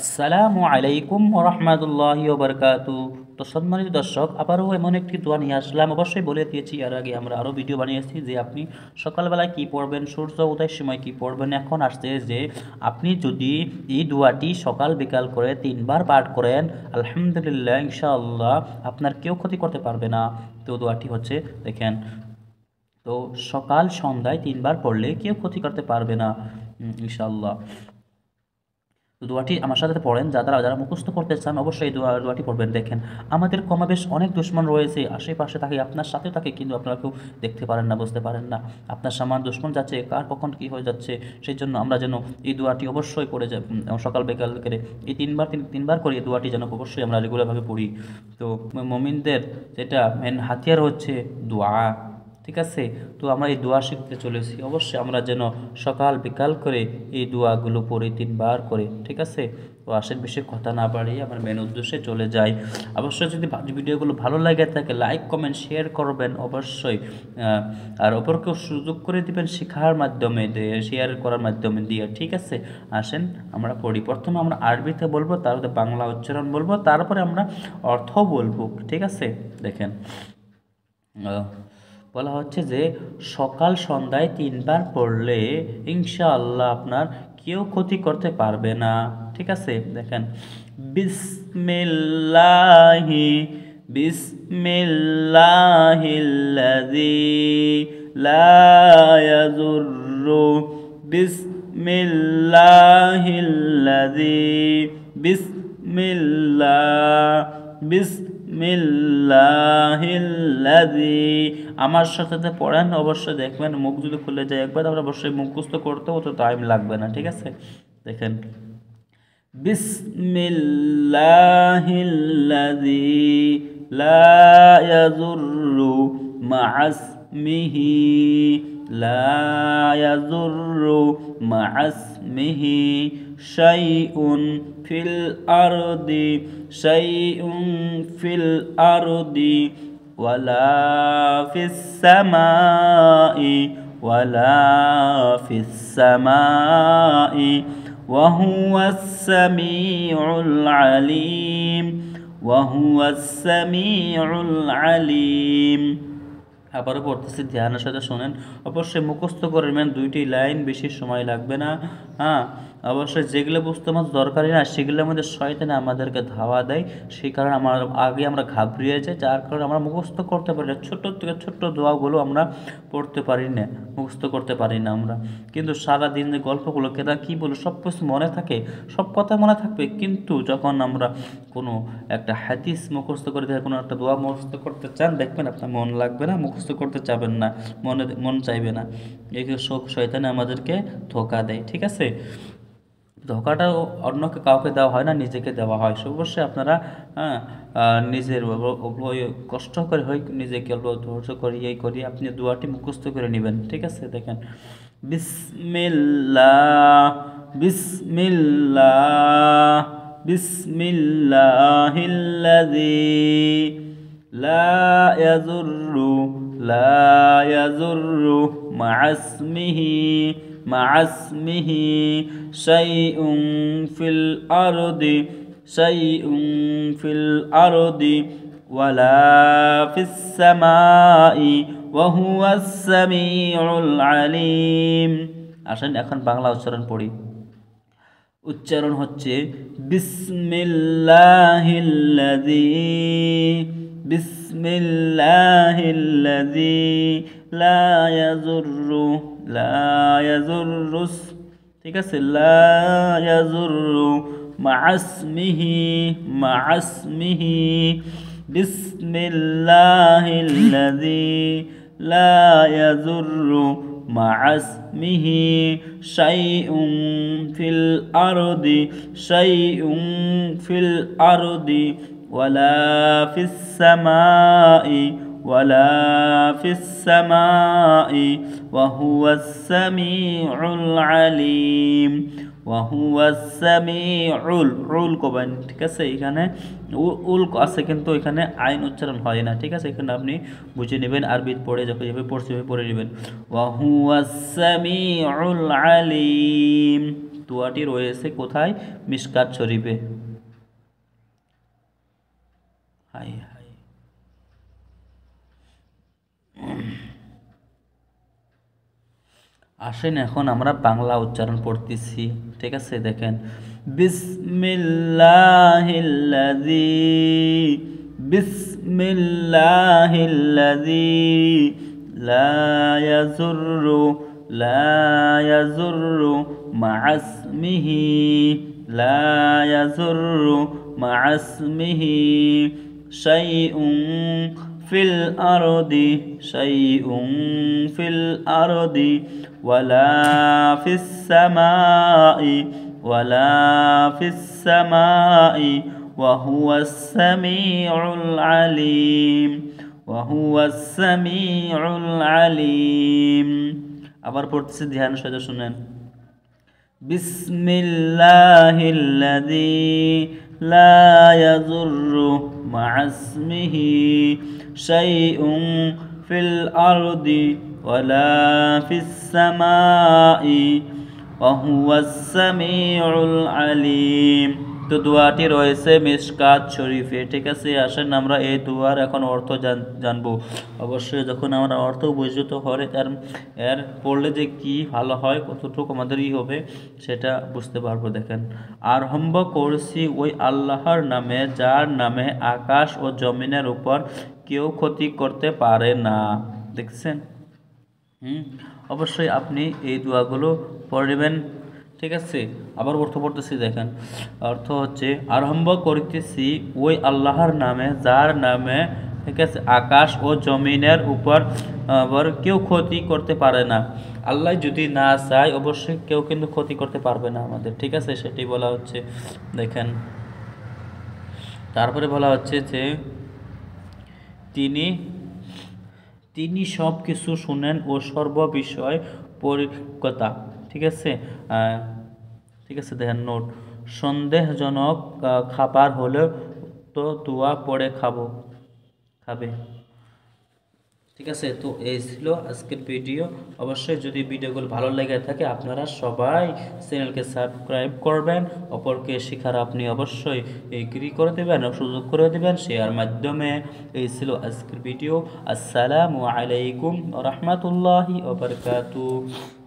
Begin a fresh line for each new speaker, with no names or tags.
আসসালামু আলাইকুম রহমতুল্লাহি ওবরকাতু। তো সম্মানিত দর্শক, আবারও এমন একটি দোয়া নিয়ে আসলাম। অবশ্যই বলে দিয়েছি এর আগে, আমরা আরও ভিডিও বানিয়েছি যে আপনি সকালবেলায় কি পড়বেন, সূর্য উদয়ের সময় কি পড়বেন। এখন আসছে যে আপনি যদি এই দোয়াটি সকাল বিকাল করে 3বার পাঠ করেন, আলহামদুলিল্লাহ ইনশাআল্লাহ আপনার কেউ ক্ষতি করতে পারবে না। তো দোয়াটি হচ্ছে, দেখেন, তো সকাল সন্ধ্যায় 3বার পড়লে কেউ ক্ষতি করতে পারবে না ইনশাআল্লাহ। তো দোয়াটি আমার সাথে পড়েন, যারা যারা মুখস্থ করতে চান অবশ্যই এই দোয়াটি পড়বেন। দেখেন, আমাদের কমাবেশ অনেক দুশ্মন রয়েছে, আশেপাশে থাকে, আপনার সাথে থাকে, কিন্তু আপনারা কেউ দেখতে পারেন না, বুঝতে পারেন না। আপনার সামান দুশ্মন যাচ্ছে, কার কখন কী হয়ে যাচ্ছে। সেই জন্য আমরা যেন এই দোয়াটি অবশ্যই পড়ে যাব, সকাল বিকাল করে এই তিনবার করে এই দোয়াটি যেন অবশ্যই আমরা রেগুলারভাবে পড়ি। তো মমিনদের যেটা মেন হাতিয়ার হচ্ছে দোয়া, ঠিক আছে। তো আমরা এই দোয়া শিখতে চলেছি, অবশ্যই আমরা যেন সকাল বিকাল করে এই দোয়াগুলো পড়ি 3বার করে, ঠিক আছে। তো আসেন বেশি কথা না বাড়িয়ে আমার মেন উদ্দেশ্যে চলে যাই। অবশ্যই যদি ভিডিওগুলো ভালো লাগে থাকে, লাইক কমেন্ট শেয়ার করবেন অবশ্যই। আর অপরকেও সুযোগ করে দিবেন শেখার মাধ্যমে, শেয়ার করার মাধ্যমে দিয়ে, ঠিক আছে। আসেন আমরা পড়ি। প্রথমে আমরা আরবিতে বলবো, তারপরে বাংলা উচ্চারণ বলবো, তারপরে আমরা অর্থ বলবো, ঠিক আছে। দেখেন, বলা হচ্ছে যে সকাল সন্ধ্যায় 3বার পড়লে ইনশাআল্লাহ আপনার কেউ ক্ষতি করতে পারবে না, ঠিক আছে। দেখেন, বিসমিল্লাহি বিসমিল্লাহিল্লাযী লা ইয়াযুররু বিসমিল্লাহিল্লাযী বিসমিল্লাহিল্লাযী। আমার সাথে পড়েন, অবশ্যই দেখবেন মুখ যদি খুলে যায় একবার, তাহলে অবশ্যই মুখস্থ করতেও তো টাইম লাগবে না, ঠিক আছে। দেখেন, বিসমিল্লাহিল্লাযী লা ইয়াযুররু মা'আসমিহি লা ইয়াযুররু মা'আসমিহি শাইউন ফিল আরদি শাইউন ফিল আরদি ওয়ালা ফিস সামাই ওয়ালা ফিস সামাই وهو السميع العليم وهو السميع العليم। আবারও পড়তেছি, ধ্যানের সাথে শোনেন, অবশ্যই মুখস্থ করবেন, 2টি লাইন, বেশি সময় লাগবে না। হ্যাঁ, অবশ্যই যেগুলো বুঝতে আমার দরকারি না সেগুলোর মধ্যে শয়তানে আমাদেরকে ধাওয়া দেয়, সেই কারণে আমরা ঘাবড়িয়ে যাই, যার কারণে আমরা মুখস্থ করতে পারি না। ছোট্ট থেকে ছোট্ট দোয়াগুলো আমরা পড়তে পারি না, মুখস্থ করতে পারি না আমরা। কিন্তু সারাদিন যে গল্পগুলো কেনা কী বলো, সব কিছু মনে থাকে, সব কথা মনে থাকবে, কিন্তু যখন আমরা কোনো একটা হাদিস মুখস্থ করে দিয়ে কোনো একটা দোয়া মুখস্থ করতে চান, দেখবেন আপনার মন লাগবে না, মুখস্থ করতে চাবেন না, মন চাইবে না। এই সব শয়তানে আমাদেরকে ধোঁকা দেয়, ঠিক আছে। ধোঁকাটা অন্যকে কাউকে দেওয়া হয় না, নিজেকে দেওয়া হয়। অবশ্যই আপনারা নিজের কষ্ট করে হয়, নিজেকে অল্প ধৈর্য করিয়ে আপনি দোয়াটি মুখস্থ করে নেবেন, ঠিক আছে। দেখেন, বিসমিল্লাহ বিসমিল্লাহ বিসমিল্লাহিল্লাযী লা ইয়াযুররু মা'আসমিহি শাইউন ফিল আরদি ওয়ালা ফিস সামাই ওয়া হুয়াস সামিউল আলিম। আসেন এখন বাংলা উচ্চারণ পড়ি। উচ্চারণ হচ্ছে বিসমিল্লাহিল্লাযী লা ইয়াযুররু, ঠিক আছে, লা ইয়াযুররু মা'আসমিহি বিসমিল্লাহিল্লাযী লা ইয়াযুররু মা'আসমিহি শাইউন ফিল আরদি ওয়ালা ফিস সামাই ওয়া হুয়াস সামিউল আলিম উল কবেন, ঠিক আছে। এখানে উল আছে, কিন্তু এখানে আইন উচ্চারণ হয় না, ঠিক আছে। এখানে আপনি বুঝে নেবেন, আরবি পড়ে যখন যেভাবে পড়ছে পড়ে নেবেন। ওয়া হুয়াস সামিউল আলিম। দোয়াটি রয়েছে কোথায়? মিশকাত শরীফে। হাই হাই, আসেন এখন আমরা বাংলা উচ্চারণ পড়তেছি, ঠিক আছে? দেখেন, বিসমিল্লাহিল্লাযী, বিসমিল্লাহিল্লাযী লা ইয়াযুররু, লা ইয়াযুররু মা'আসমিহি, লা ইয়াযুররু মা'আসমিহি শাইউন ফিল আরদি, শাইউন ফিল আরদি ওয়ালা ফিস সামাই, ওয়ালা ফিস সামাই ওয়া হুয়াস সামিউল আলিম, ওয়া হুয়াস সামিউল আলিম। আবার পড়তেছি, ধ্যান সহজে শুনেন। বিসমিল্লাহিল্লাযী লা ইয়াযুররু মা'আসমিহি শাইউন ফিল আরদি ওয়ালা ফিস সামাই ওয়া হুয়াস সামিউল আলিম। তো দোয়াটি রয়েছে মিশকাত শরীফে, ঠিক আছে? আসেন আমরা এই দোয়ার এখন অর্থ জানবো। অবশ্যই যখন আমরা অর্থ বুঝবো তো এর পড়লে যে কি ভালো হয়, কতটুকু আমাদের হবে সেটা বুঝতে পারবো। দেখেন, আরম্ভ করছি ওই আল্লাহর নামে যার নামে আকাশ ও জমিনের উপর কেউ ক্ষতি করতে পারে না। দেখছেন? অবশ্যই আপনি এই দোয়াগুলো পড়বেন, ঠিক আছে? আবার অর্থ পড়তেছি, দেখেন, অর্থ হচ্ছে আরম্ভ করিতেছি ওই আল্লাহর নামে যার নামে, ঠিক আছে, আকাশ ও জমিনের উপর আবার কেউ ক্ষতি করতে পারে না। আল্লাহ যদি না চায় অবশ্যই কেউ কিন্তু ক্ষতি করতে পারবে না আমাদের, ঠিক আছে? সেটি বলা হচ্ছে। দেখেন, তারপরে বলা হচ্ছে যে তিনি তিনি সব কিছু শুনেন ও সর্ববিষয় পরিজ্ঞতা, ঠিক আছে? ঠিক আছে, দেখেন নোট, সন্দেহজনক খাবার হলে তো দোয়া পড়ে খাবে, ঠিক আছে? তো এই ছিল আজকের ভিডিও। অবশ্যই যদি ভিডিওগুলো ভালো লেগে থাকে আপনারা সবাই চ্যানেলকে সাবস্ক্রাইব করবেন, অপরকে শেখার আপনি অবশ্যই এগ্রি করে দেবেন, সুযোগ করে দেবেন শেয়ার মাধ্যমে। এই ছিল আজকের ভিডিও। আসসালামু আলাইকুম ওয়া রাহমাতুল্লাহি ওয়া বারাকাতুহু।